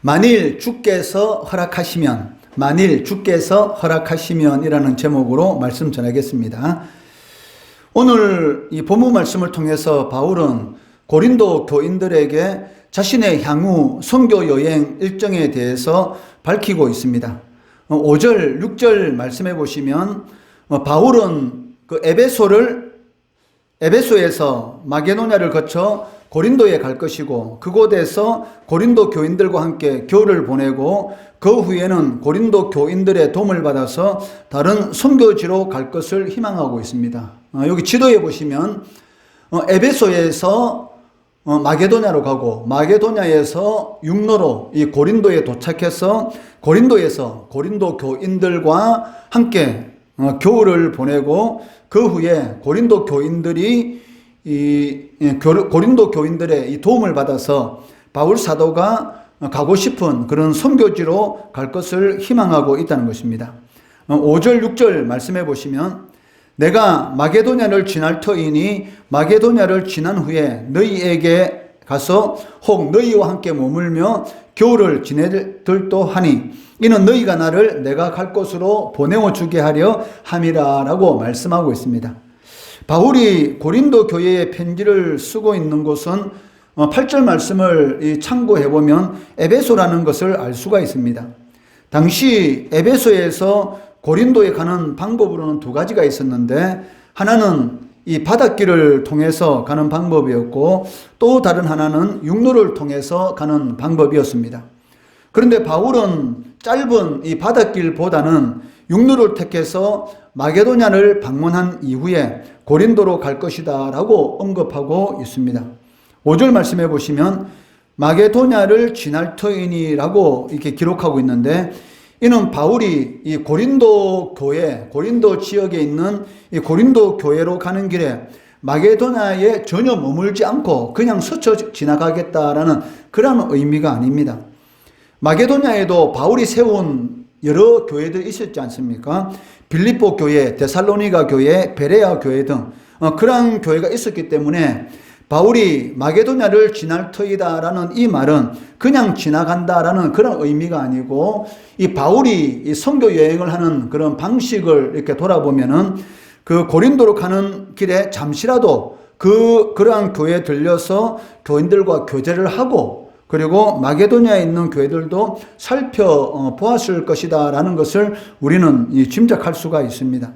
만일 주께서 허락하시면 이라는 제목으로 말씀 전하겠습니다. 오늘 이 본문 말씀을 통해서 바울은 고린도 교인들에게 자신의 향후 선교 여행 일정에 대해서 밝히고 있습니다. 5절, 6절 말씀해 보시면 바울은 그 에베소에서 마게도냐를 거쳐 고린도에 갈 것이고 그곳에서 고린도 교인들과 함께 겨울을 보내고 그 후에는 고린도 교인들의 도움을 받아서 다른 선교지로 갈 것을 희망하고 있습니다. 여기 지도에 보시면 에베소에서 마게도냐로 가고 마게도냐에서 육로로 이 고린도에 도착해서 고린도에서 고린도 교인들과 함께 겨울을 보내고 그 후에 고린도 교인들의 이 도움을 받아서 바울 사도가 가고 싶은 그런 선교지로 갈 것을 희망하고 있다는 것입니다. 5절 6절 말씀해 보시면 내가 마게도냐를 지날 터이니 마게도냐를 지난 후에 너희에게 가서 혹 너희와 함께 머물며 겨울을 지내들도 하니 이는 너희가 나를 내가 갈 곳으로 보내어 주게 하려 함이라 라고 말씀하고 있습니다. 바울이 고린도 교회에 편지를 쓰고 있는 곳은 8절 말씀을 참고해 보면 에베소라는 것을 알 수가 있습니다. 당시 에베소에서 고린도에 가는 방법으로는 두 가지가 있었는데 하나는 이 바닷길을 통해서 가는 방법이었고 또 다른 하나는 육로를 통해서 가는 방법이었습니다. 그런데 바울은 짧은 이 바닷길보다는 육로를 택해서 마게도냐를 방문한 이후에 고린도로 갈 것이다 라고 언급하고 있습니다. 5절 말씀해 보시면 마게도냐를 지날 터이니 라고 이렇게 기록하고 있는데 이는 바울이 이 고린도 지역에 있는 이 고린도 교회로 가는 길에 마게도냐에 전혀 머물지 않고 그냥 스쳐 지나가겠다라는 그런 의미가 아닙니다. 마게도냐에도 바울이 세운 여러 교회들이 있었지 않습니까? 빌립보 교회, 데살로니가 교회, 베레아 교회 등 그러한 교회가 있었기 때문에 바울이 마게도냐를 지날 터이다라는 이 말은 그냥 지나간다라는 그런 의미가 아니고 이 바울이 이 선교 여행을 하는 그런 방식을 이렇게 돌아보면은 그 고린도로 가는 길에 잠시라도 그러한 교회에 들려서 교인들과 교제를 하고 그리고 마게도냐에 있는 교회들도 살펴보았을 것이다 라는 것을 우리는 짐작할 수가 있습니다.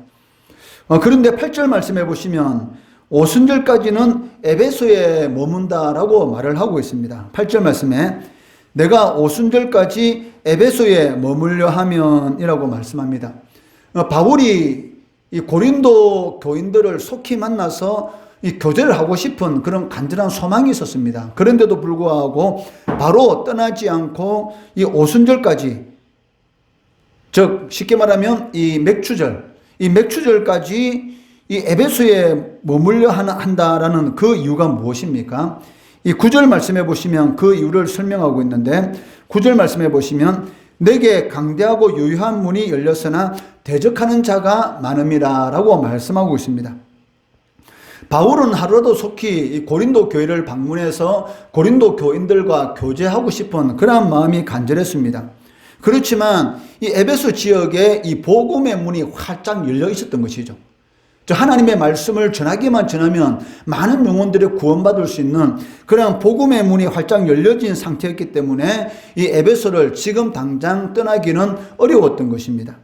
그런데 8절 말씀해 보시면 오순절까지는 에베소에 머문다라고 말을 하고 있습니다. 8절 말씀에 내가 오순절까지 에베소에 머물려 하면 이라고 말씀합니다. 바울이 이 고린도 교인들을 속히 만나서 이 교제를 하고 싶은 그런 간절한 소망이 있었습니다. 그런데도 불구하고 바로 떠나지 않고 이 오순절까지, 즉 쉽게 말하면 이 맥추절까지 이 에베소에 머물려 한다라는 그 이유가 무엇입니까? 이 9절 말씀해 보시면 그 이유를 설명하고 있는데 9절 말씀해 보시면 내게 강대하고 유효한 문이 열렸으나 대적하는 자가 많음이라 라고 말씀하고 있습니다. 바울은 하루라도 속히 이 고린도 교회를 방문해서 고린도 교인들과 교제하고 싶은 그러한 마음이 간절했습니다. 그렇지만 이 에베소 지역에 이 복음의 문이 활짝 열려 있었던 것이죠. 하나님의 말씀을 전하기만 전하면 많은 영혼들이 구원받을 수 있는 그런 복음의 문이 활짝 열려진 상태였기 때문에 이 에베소를 지금 당장 떠나기는 어려웠던 것입니다.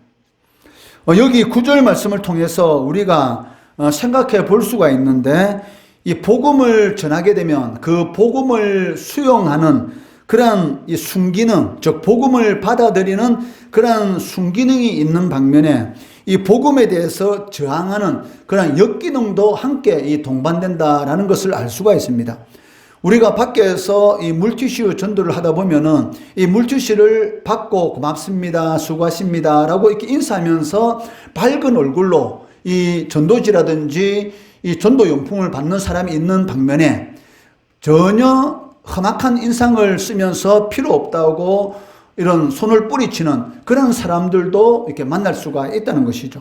여기 9절 말씀을 통해서 우리가 생각해 볼 수가 있는데 이 복음을 전하게 되면 그 복음을 수용하는 그런 이 순기능, 즉 복음을 받아들이는 그런 순기능이 있는 반면에 이 복음에 대해서 저항하는 그런 역기능도 함께 이 동반된다라는 것을 알 수가 있습니다. 우리가 밖에서 이 물티슈 전도를 하다 보면은 이 물티슈를 받고 고맙습니다, 수고하십니다 라고 이렇게 인사하면서 밝은 얼굴로 이 전도지라든지 이 전도용품을 받는 사람이 있는 반면에 전혀 험악한 인상을 쓰면서 필요 없다고 이런 손을 뿌리치는 그런 사람들도 이렇게 만날 수가 있다는 것이죠.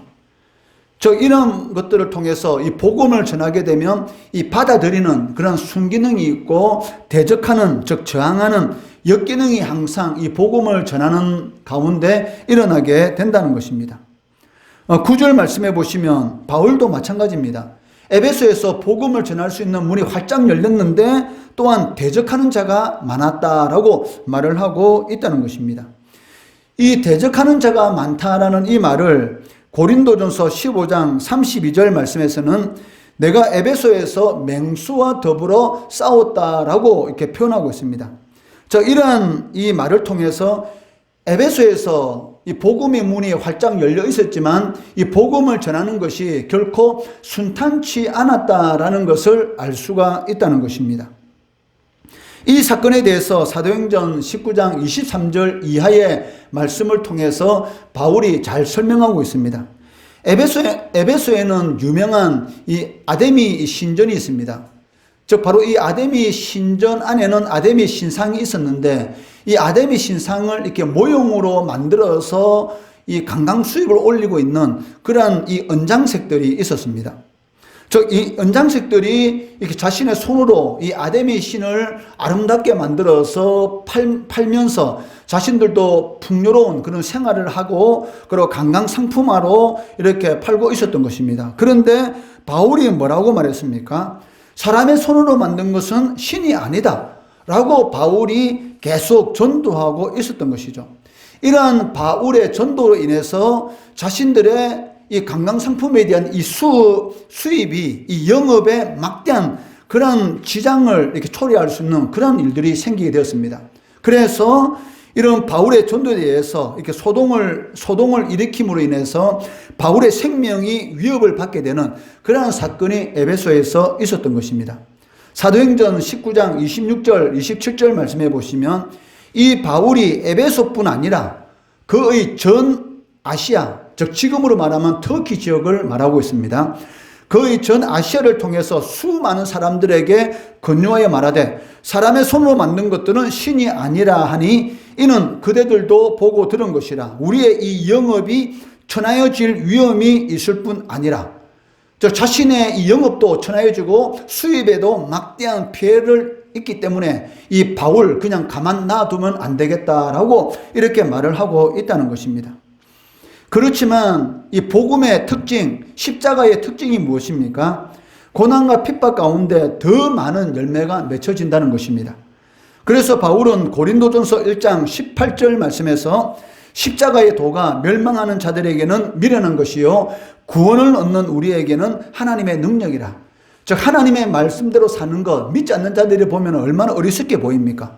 이런 것들을 통해서 이 복음을 전하게 되면 이 받아들이는 그런 순기능이 있고 대적하는, 즉 저항하는 역기능이 항상 이 복음을 전하는 가운데 일어나게 된다는 것입니다. 9절 말씀해 보시면 바울도 마찬가지입니다. 에베소에서 복음을 전할 수 있는 문이 활짝 열렸는데 또한 대적하는 자가 많았다라고 말을 하고 있다는 것입니다. 이 대적하는 자가 많다라는 이 말을 고린도전서 15장 32절 말씀에서는 내가 에베소에서 맹수와 더불어 싸웠다라고 이렇게 표현하고 있습니다. 이런 이 말을 통해서 에베소에서 이 복음의 문이 활짝 열려 있었지만 이 복음을 전하는 것이 결코 순탄치 않았다라는 것을 알 수가 있다는 것입니다. 이 사건에 대해서 사도행전 19장 23절 이하의 말씀을 통해서 바울이 잘 설명하고 있습니다. 에베소에는 유명한 이 아데미 신전이 있습니다. 즉 바로 이 아데미 신전 안에는 아데미 신상이 있었는데 이 아데미 신상을 이렇게 모형으로 만들어서 이 관광 수입을 올리고 있는 그러한 이 은장색들이 있었습니다. 이 은장색들이 이렇게 자신의 손으로 이 아데미 신을 아름답게 만들어서 팔면서 자신들도 풍요로운 그런 생활을 하고 그리고 관광 상품화로 이렇게 팔고 있었던 것입니다. 그런데 바울이 뭐라고 말했습니까? 사람의 손으로 만든 것은 신이 아니다 라고 바울이 계속 전도하고 있었던 것이죠. 이러한 바울의 전도로 인해서 자신들의 이 관광 상품에 대한 이 수입이 이 영업에 막대한 그런 지장을 이렇게 초래할 수 있는 그런 일들이 생기게 되었습니다. 그래서 이런 바울의 전도에 대해서 이렇게 소동을 일으킴으로 인해서 바울의 생명이 위협을 받게 되는 그러한 사건이 에베소에서 있었던 것입니다. 사도행전 19장 26절, 27절 말씀해 보시면 이 바울이 에베소뿐 아니라 그의 전 아시아, 즉 지금으로 말하면 터키 지역을 말하고 있습니다. 그의 전 아시아를 통해서 수많은 사람들에게 권유하여 말하되 사람의 손으로 만든 것들은 신이 아니라 하니 이는 그대들도 보고 들은 것이라. 우리의 이 영업이 천하여질 위험이 있을 뿐 아니라 자신의 이 영업도 천하여지고 수입에도 막대한 피해를 있기 때문에 이 바울 그냥 가만 놔두면 안 되겠다라고 이렇게 말을 하고 있다는 것입니다. 그렇지만 이 복음의 특징, 십자가의 특징이 무엇입니까? 고난과 핍박 가운데 더 많은 열매가 맺혀진다는 것입니다. 그래서 바울은 고린도전서 1장 18절 말씀에서 십자가의 도가 멸망하는 자들에게는 미련한 것이요 구원을 얻는 우리에게는 하나님의 능력이라. 즉 하나님의 말씀대로 사는 것 믿지 않는 자들이 보면 얼마나 어리석게 보입니까?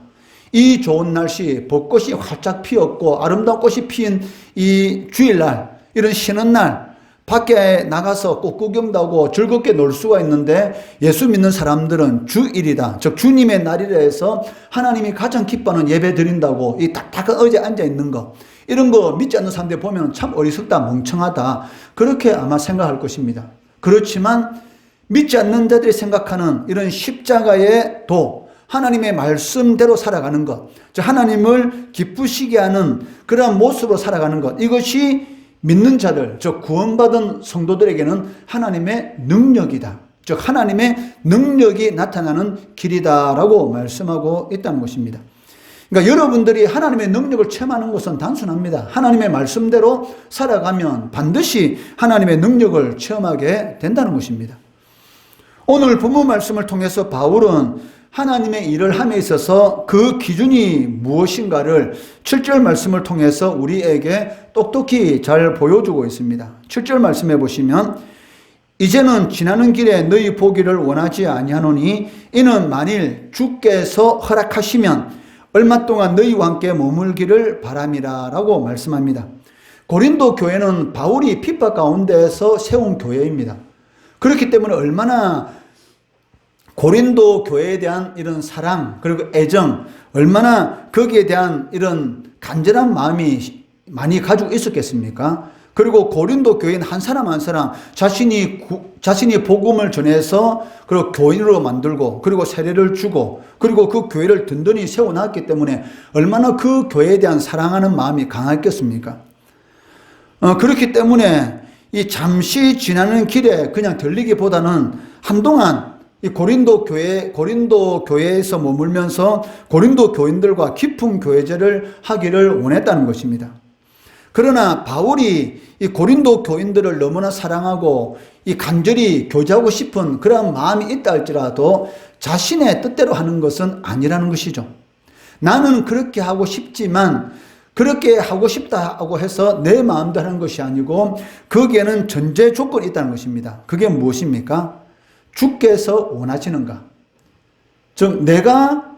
이 좋은 날씨 벚꽃이 활짝 피었고 아름다운 꽃이 피인 이 주일날 이런 쉬는 날 밖에 나가서 꽃구경도 하고 즐겁게 놀 수가 있는데 예수 믿는 사람들은 주일이다. 즉 주님의 날이라 해서 하나님이 가장 기뻐하는 예배 드린다고 이 딱딱한 의자에 앉아 있는 거 이런 거 믿지 않는 사람들 보면 참 어리석다 멍청하다 그렇게 아마 생각할 것입니다. 그렇지만 믿지 않는 자들이 생각하는 이런 십자가의 도 하나님의 말씀대로 살아가는 것, 즉 하나님을 기쁘시게 하는 그러한 모습으로 살아가는 것 이것이 믿는 자들, 즉 구원받은 성도들에게는 하나님의 능력이다. 즉 하나님의 능력이 나타나는 길이다라고 말씀하고 있다는 것입니다. 그러니까 여러분들이 하나님의 능력을 체험하는 것은 단순합니다. 하나님의 말씀대로 살아가면 반드시 하나님의 능력을 체험하게 된다는 것입니다. 오늘 본문 말씀을 통해서 바울은 하나님의 일을 함에 있어서 그 기준이 무엇인가를 7절 말씀을 통해서 우리에게 똑똑히 잘 보여주고 있습니다. 7절 말씀해 보시면 이제는 지나는 길에 너희 보기를 원하지 아니하노니 이는 만일 주께서 허락하시면 얼마 동안 너희와 함께 머물기를 바람이라 라고 말씀합니다. 고린도 교회는 바울이 핍박 가운데에서 세운 교회입니다. 그렇기 때문에 얼마나 고린도 교회에 대한 이런 사랑 그리고 애정 얼마나 거기에 대한 이런 간절한 마음이 많이 가지고 있었겠습니까? 그리고 고린도 교인 한 사람 한 사람 자신이 복음을 전해서 그리고 교인으로 만들고 그리고 세례를 주고 그리고 그 교회를 든든히 세워놨기 때문에 얼마나 그 교회에 대한 사랑하는 마음이 강했겠습니까? 그렇기 때문에 이 잠시 지나는 길에 그냥 들리기보다는 한동안 이 고린도 교회에서 머물면서 고린도 교인들과 깊은 교제를 하기를 원했다는 것입니다. 그러나 바울이 이 고린도 교인들을 너무나 사랑하고 이 간절히 교제하고 싶은 그런 마음이 있다 할지라도 자신의 뜻대로 하는 것은 아니라는 것이죠. 나는 그렇게 하고 싶지만 그렇게 하고 싶다고 해서 내 마음대로 하는 것이 아니고 거기에는 전제 조건이 있다는 것입니다. 그게 무엇입니까? 주께서 원하시는가? 즉 내가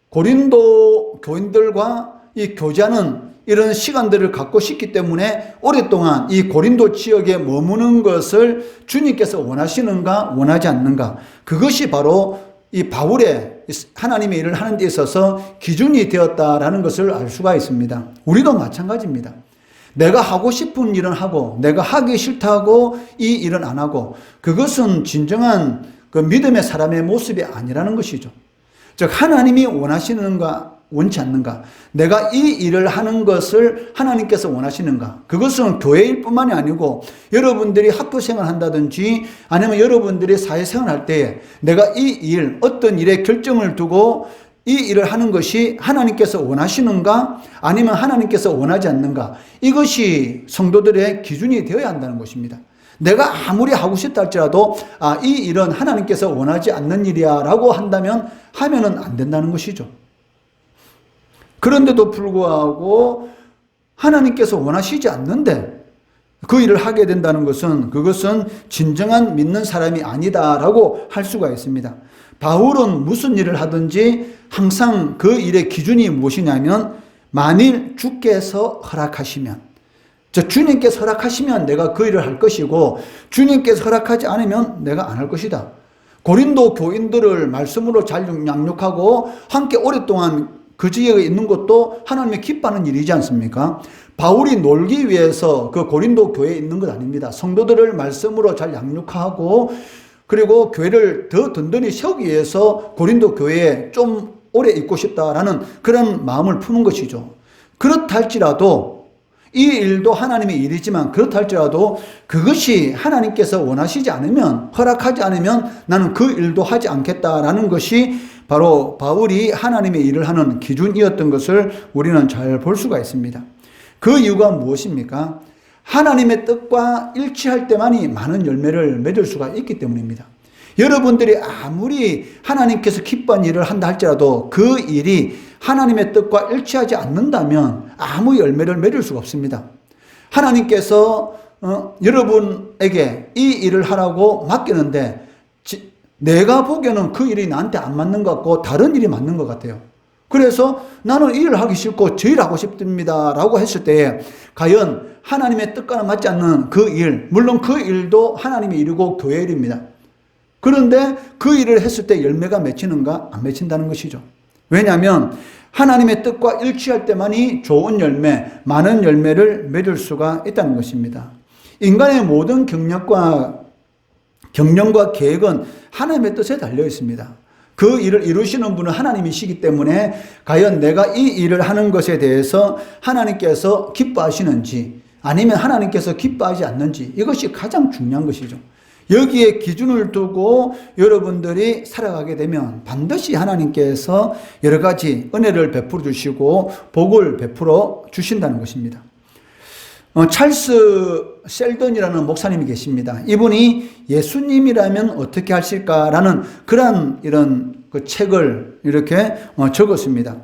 고린도 교인들과 이 교제하는 이런 시간들을 갖고 싶기 때문에 오랫동안 이 고린도 지역에 머무는 것을 주님께서 원하시는가 원하지 않는가, 그것이 바로 이 바울의 하나님의 일을 하는 데 있어서 기준이 되었다라는 것을 알 수가 있습니다. 우리도 마찬가지입니다. 내가 하고 싶은 일은 하고 내가 하기 싫다고 이 일은 안 하고, 그것은 진정한 그 믿음의 사람의 모습이 아니라는 것이죠. 즉 하나님이 원하시는가 원치 않는가, 내가 이 일을 하는 것을 하나님께서 원하시는가, 그것은 교회일 뿐만이 아니고 여러분들이 학교생활 한다든지 아니면 여러분들이 사회생활 할 때에 내가 이 일, 어떤 일에 결정을 두고 이 일을 하는 것이 하나님께서 원하시는가 아니면 하나님께서 원하지 않는가, 이것이 성도들의 기준이 되어야 한다는 것입니다. 내가 아무리 하고 싶다 할지라도 이 일은 하나님께서 원하지 않는 일이야 라고 한다면 하면은 안 된다는 것이죠. 그런데도 불구하고 하나님께서 원하시지 않는데 그 일을 하게 된다는 것은 그것은 진정한 믿는 사람이 아니다라고 할 수가 있습니다. 바울은 무슨 일을 하든지 항상 그 일의 기준이 무엇이냐면 만일 주께서 허락하시면, 주님께서 허락하시면 내가 그 일을 할 것이고 주님께서 허락하지 않으면 내가 안 할 것이다. 고린도 교인들을 말씀으로 잘 양육하고 함께 오랫동안 그 지역에 있는 것도 하나님의 기뻐하는 일이지 않습니까? 바울이 놀기 위해서 그 고린도 교회에 있는 것 아닙니다. 성도들을 말씀으로 잘 양육하고 그리고 교회를 더 든든히 세우기 위해서 고린도 교회에 좀 오래 있고 싶다라는 그런 마음을 품은 것이죠. 그렇다 할지라도 이 일도 하나님의 일이지만 그렇다 할지라도 그것이 하나님께서 원하시지 않으면, 허락하지 않으면 나는 그 일도 하지 않겠다라는 것이 바로 바울이 하나님의 일을 하는 기준이었던 것을 우리는 잘 볼 수가 있습니다. 그 이유가 무엇입니까? 하나님의 뜻과 일치할 때만이 많은 열매를 맺을 수가 있기 때문입니다. 여러분들이 아무리 하나님께서 기뻐한 일을 한다 할지라도 그 일이 하나님의 뜻과 일치하지 않는다면 아무 열매를 맺을 수가 없습니다. 하나님께서 여러분에게 이 일을 하라고 맡기는데 내가 보기에는 그 일이 나한테 안 맞는 것 같고 다른 일이 맞는 것 같아요. 그래서 나는 이 일을 하기 싫고 저 일을 하고 싶습니다 라고 했을 때에 과연 하나님의 뜻과는 맞지 않는 그 일, 물론 그 일도 하나님의 일이고 교회의 일입니다. 그런데 그 일을 했을 때 열매가 맺히는가? 안 맺힌다는 것이죠. 왜냐하면 하나님의 뜻과 일치할 때만이 좋은 열매, 많은 열매를 맺을 수가 있다는 것입니다. 인간의 모든 경력과 계획은 하나님의 뜻에 달려 있습니다. 그 일을 이루시는 분은 하나님이시기 때문에 과연 내가 이 일을 하는 것에 대해서 하나님께서 기뻐하시는지 아니면 하나님께서 기뻐하지 않는지, 이것이 가장 중요한 것이죠. 여기에 기준을 두고 여러분들이 살아가게 되면 반드시 하나님께서 여러 가지 은혜를 베풀어 주시고 복을 베풀어 주신다는 것입니다. 찰스 셀던이라는 목사님이 계십니다. 이분이 예수님이라면 어떻게 하실까라는 그런 이런 그 책을 이렇게 적었습니다.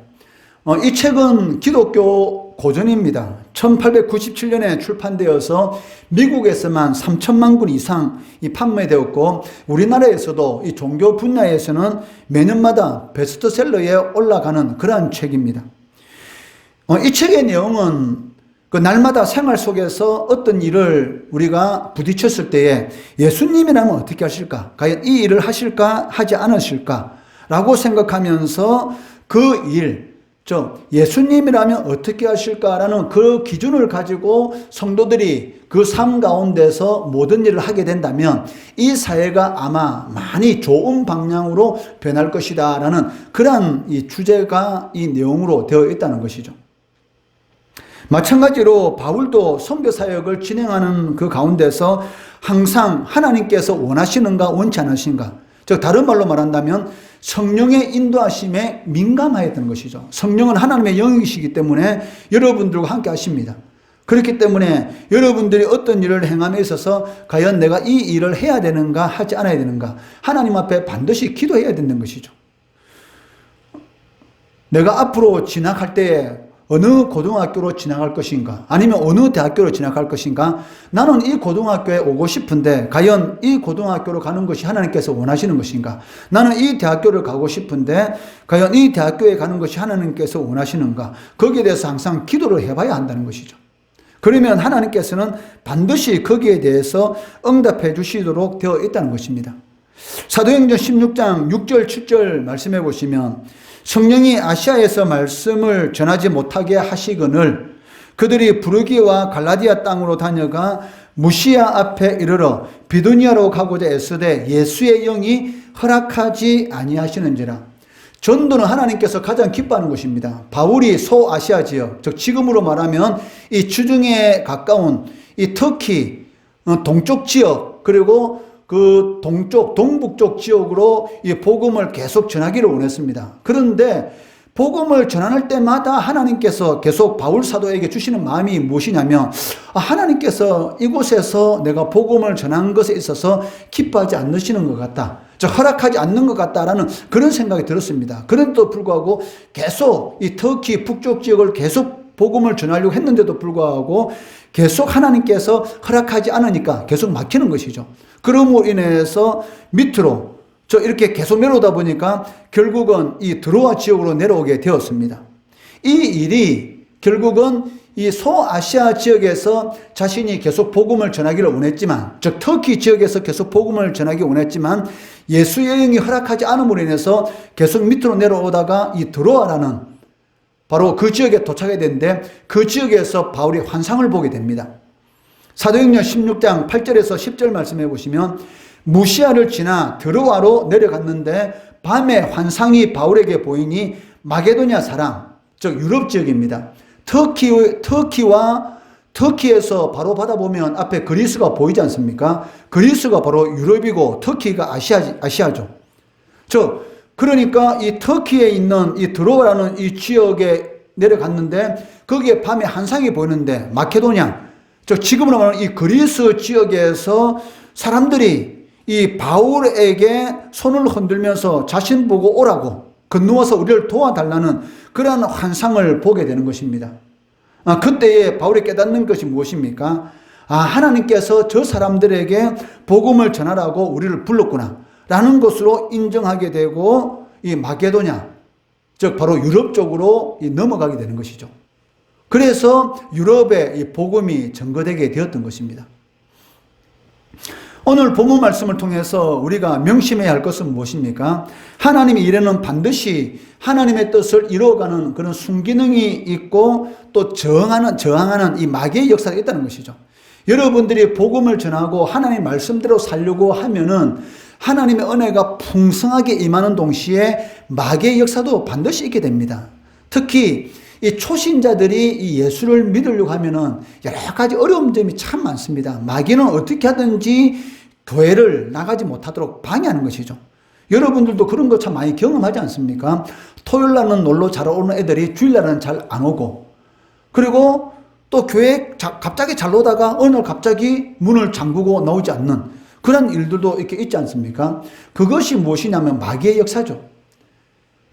이 책은 기독교 고전입니다. 1897년에 출판되어서 미국에서만 3천만 권 이상 판매되었고 우리나라에서도 이 종교 분야에서는 매년마다 베스트셀러에 올라가는 그러한 책입니다. 이 책의 내용은 그 날마다 생활 속에서 어떤 일을 우리가 부딪혔을 때에 예수님이라면 어떻게 하실까? 과연 이 일을 하실까? 하지 않으실까? 라고 생각하면서 그 일, 예수님이라면 어떻게 하실까라는 그 기준을 가지고 성도들이 그 삶 가운데서 모든 일을 하게 된다면 이 사회가 아마 많이 좋은 방향으로 변할 것이다 라는 그러한 이 주제가 이 내용으로 되어 있다는 것이죠. 마찬가지로 바울도 선교 사역을 진행하는 그 가운데서 항상 하나님께서 원하시는가 원치 않으신가, 즉 다른 말로 말한다면 성령의 인도하심에 민감하였던 것이죠. 성령은 하나님의 영이시기 때문에 여러분들과 함께 하십니다. 그렇기 때문에 여러분들이 어떤 일을 행함에 있어서 과연 내가 이 일을 해야 되는가 하지 않아야 되는가, 하나님 앞에 반드시 기도해야 된다는 것이죠. 내가 앞으로 진학할 때에 어느 고등학교로 진학할 것인가, 아니면 어느 대학교로 진학할 것인가, 나는 이 고등학교에 오고 싶은데 과연 이 고등학교로 가는 것이 하나님께서 원하시는 것인가, 나는 이 대학교를 가고 싶은데 과연 이 대학교에 가는 것이 하나님께서 원하시는가, 거기에 대해서 항상 기도를 해봐야 한다는 것이죠. 그러면 하나님께서는 반드시 거기에 대해서 응답해 주시도록 되어 있다는 것입니다. 사도행전 16장 6절 7절 말씀해 보시면, 성령이 아시아에서 말씀을 전하지 못하게 하시거늘 그들이 부르기와 갈라디아 땅으로 다녀가 무시아 앞에 이르러 비두니아로 가고자 애쓰되 예수의 영이 허락하지 아니하시는지라. 전도는 하나님께서 가장 기뻐하는 것입니다. 바울이 소아시아 지역, 즉 지금으로 말하면 이 주중에 가까운 이 터키 동쪽 지역, 그리고 그 동쪽, 동북쪽 지역으로 이 복음을 계속 전하기를 원했습니다. 그런데 복음을 전할 때마다 하나님께서 계속 바울 사도에게 주시는 마음이 무엇이냐면, 하나님께서 이곳에서 내가 복음을 전한 것에 있어서 기뻐하지 않으시는 것 같다, 즉 허락하지 않는 것 같다라는 그런 생각이 들었습니다. 그런데도 불구하고 계속 이 터키 북쪽 지역을 계속 복음을 전하려고 했는데도 불구하고 계속 하나님께서 허락하지 않으니까 계속 막히는 것이죠. 그럼으로 인해서 밑으로 이렇게 계속 내려오다 보니까 결국은 이 드로아 지역으로 내려오게 되었습니다. 이 일이 결국은 이 소아시아 지역에서 자신이 계속 복음을 전하기를 원했지만, 즉 터키 지역에서 계속 복음을 전하기 원했지만 예수의 영이 허락하지 않음으로 인해서 계속 밑으로 내려오다가 이 드로아라는 바로 그 지역에 도착하게 되는데, 그 지역에서 바울이 환상을 보게 됩니다. 사도행전 16장 8절에서 10절 말씀해 보시면, 무시아를 지나 드로아로 내려갔는데 밤에 환상이 바울에게 보이니 마게도냐 사람, 즉 유럽 지역입니다. 터키에서 바로 받아보면 앞에 그리스가 보이지 않습니까? 그리스가 바로 유럽이고 터키가 아시아죠. 그러니까 이 터키에 있는 이 드로아라는 이 지역에 내려갔는데 거기에 밤에 환상이 보이는데, 마케도냐, 지금으로 말하면 이 그리스 지역에서 사람들이 이 바울에게 손을 흔들면서 자신 보고 오라고, 건너와서 우리를 도와달라는 그러한 환상을 보게 되는 것입니다. 그때에 바울이 깨닫는 것이 무엇입니까? 하나님께서 저 사람들에게 복음을 전하라고 우리를 불렀구나 라는 것으로 인정하게 되고, 이 마게도냐, 즉 바로 유럽 쪽으로 넘어가게 되는 것이죠. 그래서 유럽에 이 복음이 전거되게 되었던 것입니다. 오늘 본문 말씀을 통해서 우리가 명심해야 할 것은 무엇입니까? 하나님의 일에는 반드시 하나님의 뜻을 이루어가는 그런 순기능이 있고 또 저항하는 이 마귀의 역사가 있다는 것이죠. 여러분들이 복음을 전하고 하나님의 말씀대로 살려고 하면은 하나님의 은혜가 풍성하게 임하는 동시에 마귀의 역사도 반드시 있게 됩니다. 특히 이 초신자들이 이 예수를 믿으려고 하면은 여러 가지 어려운 점이 참 많습니다. 마귀는 어떻게 하든지 교회를 나가지 못하도록 방해하는 것이죠. 여러분들도 그런 거 참 많이 경험하지 않습니까? 토요일 날은 놀러 잘 오는 애들이 주일 날은 잘 안 오고, 그리고 또 교회 갑자기 잘 오다가 어느 날 갑자기 문을 잠그고 나오지 않는 그런 일들도 이렇게 있지 않습니까? 그것이 무엇이냐면 마귀의 역사죠.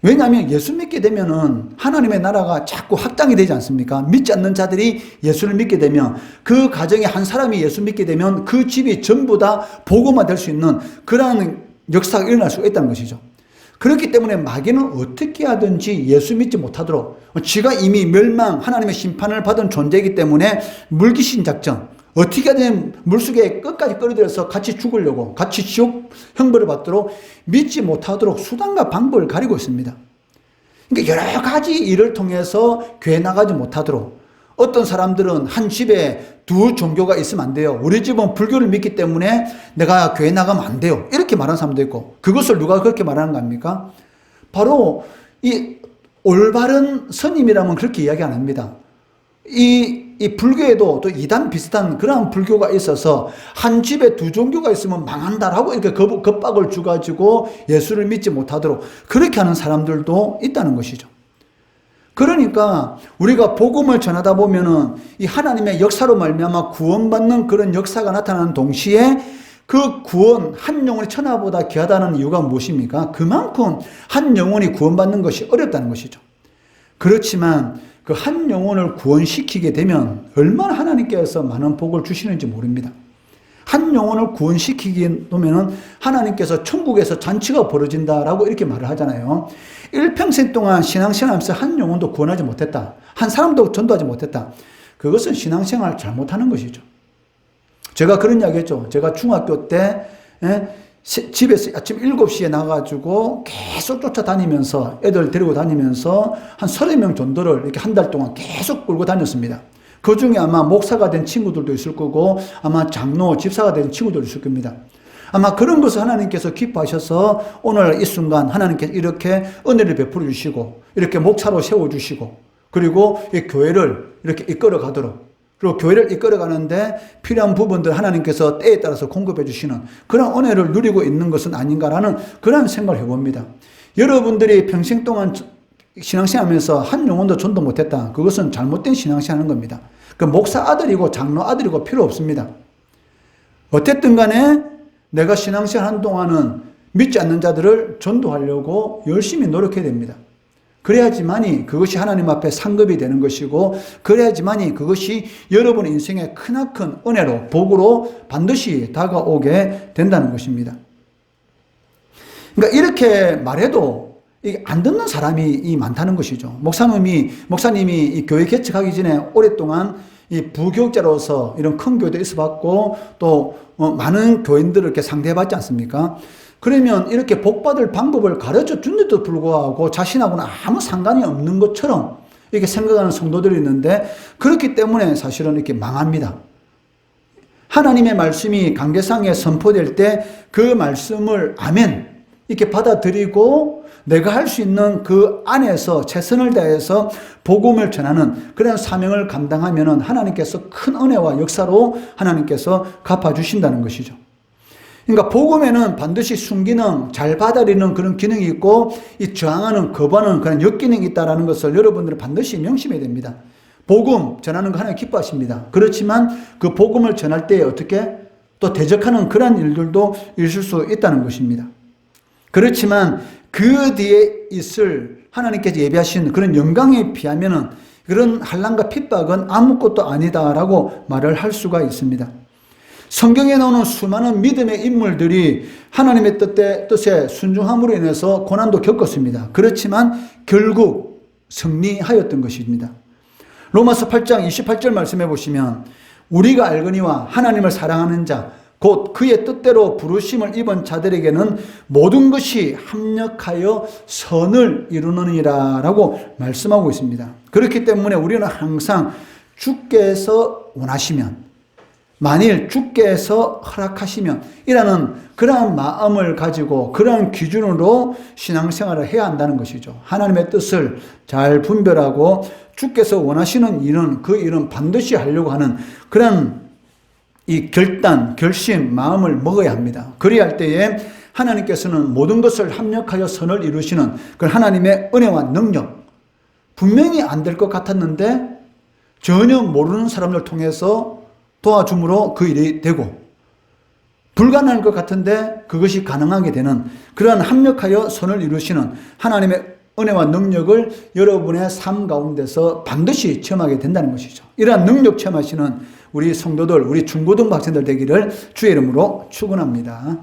왜냐하면 예수 믿게 되면은 하나님의 나라가 자꾸 확장이 되지 않습니까? 믿지 않는 자들이 예수를 믿게 되면, 그 가정에 한 사람이 예수 믿게 되면 그 집이 전부 다 복음화 될 수 있는 그러한 역사가 일어날 수가 있다는 것이죠. 그렇기 때문에 마귀는 어떻게 하든지 예수 믿지 못하도록, 지가 이미 하나님의 심판을 받은 존재이기 때문에 물귀신 작전, 어떻게 하든 물속에 끝까지 끌어들여서 같이 죽으려고, 같이 지옥 형벌을 받도록 믿지 못하도록 수단과 방법을 가리고 있습니다. 그러니까 여러 가지 일을 통해서 교회 나가지 못하도록, 어떤 사람들은 한 집에 두 종교가 있으면 안 돼요. 우리 집은 불교를 믿기 때문에 내가 교회 나가면 안 돼요. 이렇게 말하는 사람도 있고, 그것을 누가 그렇게 말하는 거 아닙니까? 바로 이 올바른 스님이라면 그렇게 이야기 안 합니다. 이 불교에도 또 이단 비슷한 그런 불교가 있어서 한 집에 두 종교가 있으면 망한다라고 이렇게 겁박을 주가지고 예수를 믿지 못하도록 그렇게 하는 사람들도 있다는 것이죠. 그러니까 우리가 복음을 전하다 보면은 이 하나님의 역사로 말미암아 구원받는 그런 역사가 나타나는 동시에 그 구원, 한 영혼이 천하보다 귀하다는 이유가 무엇입니까? 그만큼 한 영혼이 구원받는 것이 어렵다는 것이죠. 그렇지만 그 한 영혼을 구원시키게 되면 얼마나 하나님께서 많은 복을 주시는지 모릅니다. 한 영혼을 구원시키게 되면 하나님께서 천국에서 잔치가 벌어진다라고 이렇게 말을 하잖아요. 일평생 동안 신앙생활하면서 한 영혼도 구원하지 못했다. 한 사람도 전도하지 못했다. 그것은 신앙생활을 잘못하는 것이죠. 제가 그런 이야기 했죠. 제가 중학교 때 집에서 아침 7시에 나가가지고 계속 쫓아다니면서 애들 데리고 다니면서 한 30명 정도를 이렇게 한 달 동안 계속 끌고 다녔습니다. 그 중에 아마 목사가 된 친구들도 있을 거고 아마 장로, 집사가 된 친구들도 있을 겁니다. 아마 그런 것을 하나님께서 기뻐하셔서 오늘 이 순간 하나님께서 이렇게 은혜를 베풀어 주시고 이렇게 목사로 세워주시고 그리고 이 교회를 이렇게 이끌어 가도록 그리고 교회를 이끌어 가는데 필요한 부분들 하나님께서 때에 따라서 공급해 주시는 그런 은혜를 누리고 있는 것은 아닌가라는 그런 생각을 해봅니다. 여러분들이 평생 동안 신앙생활하면서 한 영혼도 전도 못했다. 그것은 잘못된 신앙생활하는 겁니다. 그 목사 아들이고 장로 아들이고 필요 없습니다. 어쨌든 간에 내가 신앙생활 한 동안은 믿지 않는 자들을 전도하려고 열심히 노력해야 됩니다. 그래야지만이 그것이 하나님 앞에 상급이 되는 것이고 그래야지만이 그것이 여러분의 인생의 크나큰 은혜로 복으로 반드시 다가오게 된다는 것입니다. 그러니까 이렇게 말해도 이게 안 듣는 사람이 많다는 것이죠. 목사님이 이 교회 개척하기 전에 오랫동안 이 부교육자로서 이런 큰 교회도 있어봤고 또 많은 교인들을 이렇게 상대해봤지 않습니까? 그러면 이렇게 복받을 방법을 가르쳐 준데도 불구하고 자신하고는 아무 상관이 없는 것처럼 이렇게 생각하는 성도들이 있는데 그렇기 때문에 사실은 이렇게 망합니다. 하나님의 말씀이 강계상에 선포될 때 그 말씀을 아멘 이렇게 받아들이고 내가 할 수 있는 그 안에서 최선을 다해서 복음을 전하는 그런 사명을 감당하면 하나님께서 큰 은혜와 역사로 하나님께서 갚아주신다는 것이죠. 그러니까 복음에는 반드시 순기능, 잘 받아들이는 그런 기능이 있고 이 저항하는, 거부하는 그런 역기능이 있다는 것을 여러분들은 반드시 명심해야 됩니다. 복음 전하는 거 하나님 기뻐하십니다. 그렇지만 그 복음을 전할 때 어떻게 또 대적하는 그런 일들도 있을 수 있다는 것입니다. 그렇지만 그 뒤에 있을 하나님께서 예비하신 그런 영광에 비하면은 그런 환난과 핍박은 아무것도 아니다라고 말을 할 수가 있습니다. 성경에 나오는 수많은 믿음의 인물들이 하나님의 뜻에 순종함으로 인해서 고난도 겪었습니다. 그렇지만 결국 승리하였던 것입니다. 로마서 8장 28절 말씀해 보시면 우리가 알거니와 하나님을 사랑하는 자 곧 그의 뜻대로 부르심을 입은 자들에게는 모든 것이 합력하여 선을 이루느니라 라고 말씀하고 있습니다. 그렇기 때문에 우리는 항상 주께서 원하시면 만일 주께서 허락하시면 이라는 그러한 마음을 가지고 그러한 기준으로 신앙생활을 해야 한다는 것이죠. 하나님의 뜻을 잘 분별하고 주께서 원하시는 일은 그 일은 반드시 하려고 하는 그런 이 결단, 결심, 마음을 먹어야 합니다. 그래야 할 때에 하나님께서는 모든 것을 합력하여 선을 이루시는 그 하나님의 은혜와 능력 분명히 안 될 것 같았는데 전혀 모르는 사람을 통해서 도와줌으로 그 일이 되고 불가능할 것 같은데 그것이 가능하게 되는 그러한 합력하여 선을 이루시는 하나님의 은혜와 능력을 여러분의 삶 가운데서 반드시 체험하게 된다는 것이죠. 이러한 능력 체험하시는 우리 성도들, 우리 중고등부 학생들 되기를 주의 이름으로 축원합니다.